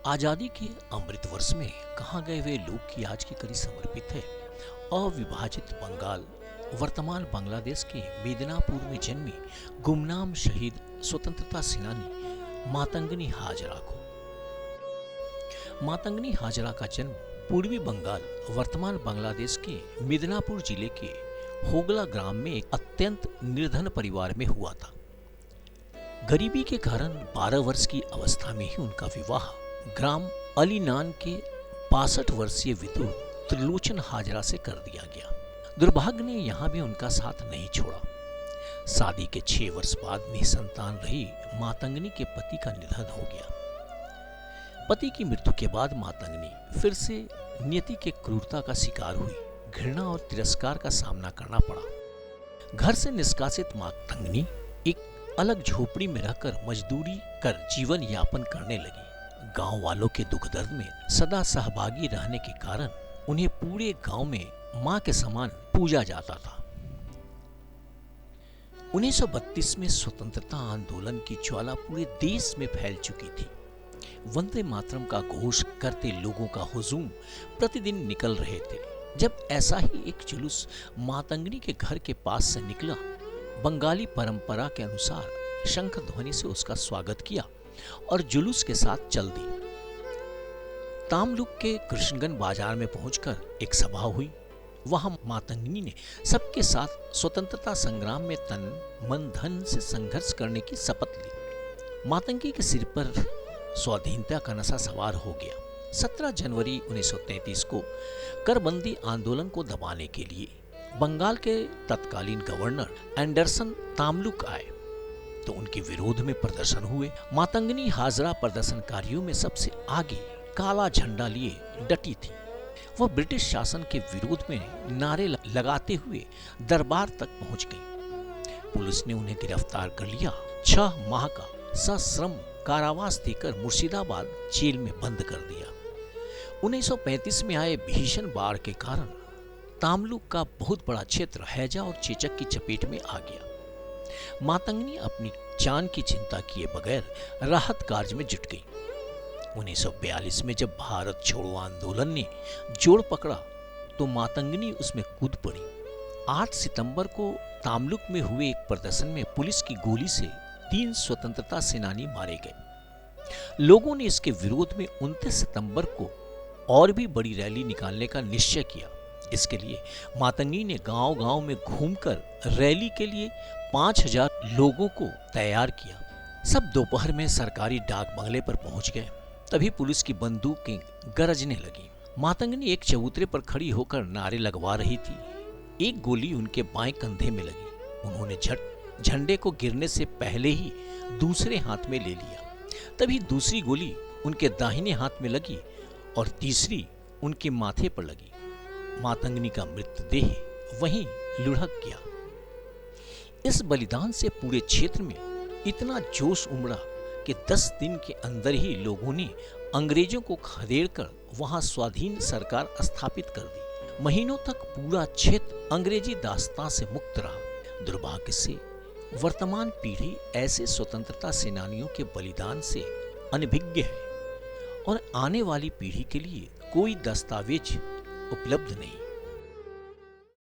आजादी के अमृत वर्ष में कहाँ गए वे लोग की आज की कड़ी समर्पित है अविभाजित बंगाल वर्तमान बांग्लादेश के मेदिनीपुर में जन्मी गुमनाम शहीद स्वतंत्रता सेनानी मातंगनी हाजरा को। मातंगनी हाजरा का जन्म पूर्वी बंगाल वर्तमान बांग्लादेश के मेदिनीपुर जिले के होगला ग्राम में एक अत्यंत निर्धन परिवार में हुआ था। गरीबी के कारण 12 वर्ष की अवस्था में ही उनका विवाह ग्राम अलीनान के 65 वर्षीय विधु त्रिलोचन हाजरा से कर दिया गया। दुर्भाग्य ने यहां भी उनका साथ नहीं छोड़ा। शादी के 6 वर्ष बाद निसंतान रही मातंगनी के पति का निधन हो गया। पति की मृत्यु के बाद मातंगनी फिर से नियति के क्रूरता का शिकार हुई। घृणा और तिरस्कार का सामना करना पड़ा। घर से निष्कासित मातंगनी एक अलग झोपड़ी में रहकर मजदूरी कर जीवन यापन करने लगी। गांव वालों के दुख दर्द में सदा सहभागी रहने के कारण उन्हें पूरे गांव में मां के समान पूजा जाता था। 1932 में स्वतंत्रता आंदोलन की ज्वाला पूरे देश में फैल चुकी थी। वंदे मातरम का घोष करते लोगों का हुजूम प्रतिदिन निकल रहे थे। जब ऐसा ही एक जुलूस मातंगनी के घर के पास से निकला, बंगाली परंपरा के अनुसार शंख ध्वनि से उसका स्वागत किया और जुलूस के साथ चल दी। तामलुक के कृष्णगंज बाजार में पहुंचकर एक सभा हुई। वहां मातंगनी ने सबके साथ स्वतंत्रता संग्राम में तन मन धन से संघर्ष करने की शपथ ली। मातंगी के सिर पर स्वाधीनता का नशा सवार हो गया। 17 जनवरी 1933 को करबंदी आंदोलन को दबाने के लिए बंगाल के तत्कालीन गवर्नर एंडरसन तामलुक आए तो उनके विरोध में प्रदर्शन हुए। मातंगनी हाजरा प्रदर्शनकारियों में सबसे आगे काला झंडा लिए डटी थी। वह ब्रिटिश शासन के विरोध में नारे लगाते हुए दरबार तक पहुंच गई। पुलिस ने उन्हें गिरफ्तार कर लिया। 6 माह का सश्रम कारावास देकर मुर्शिदाबाद जेल में बंद कर दिया। 1935 में आए भीषण बाढ़ के कारण तामलुक का बहुत बड़ा क्षेत्र हैजा और चेचक की चपेट में आ गया। मातंगनी अपनी जान की चिंता किए बगैर राहत कार्य में जुट गई। 1942 में जब भारत छोड़ो आंदोलन ने जोर पकड़ा तो मातंगनी उसमें कूद पड़ी। 8 सितंबर को तामलुक में हुए एक प्रदर्शन में पुलिस की गोली से 3 स्वतंत्रता सेनानी मारे गए। लोगों ने इसके विरोध में 29 सितंबर को और भी बड़ी रैली निकालने का निश्चय किया। इसके लिए मातंगनी ने गांव-गांव में घूमकर रैली के लिए 5000 लोगों को तैयार किया। सब दोपहर में सरकारी डाक बंगले पर पहुंच गए। तभी पुलिस की बंदूकें गरजने लगी। मातंगनी एक चबूतरे पर खड़ी होकर नारे लगवा रही थी। एक गोली उनके बाएं कंधे में लगी। उन्होंने झंडे को गिरने से पहले ही दूसरे हाथ में ले लिया। तभी दूसरी गोली उनके दाहिने हाथ में लगी और तीसरी उनके माथे पर लगी। मातंगनी का मृतदेह वहीं लुढ़क गया। इस बलिदान से पूरे क्षेत्र में इतना जोश उमड़ा कि 10 दिन के अंदर ही लोगों ने अंग्रेजों को खदेड़कर वहां स्वाधीन सरकार स्थापित कर दी। महीनों तक पूरा क्षेत्र अंग्रेजी दास्तां से मुक्त रहा। दुर्भाग्य से वर्तमान पीढ़ी ऐसे स्वतंत्रता सेनानियों के बलिदान से अनभिज्ञ है और आने वाली पीढ़ी के लिए कोई दस्तावेज उपलब्ध नहीं।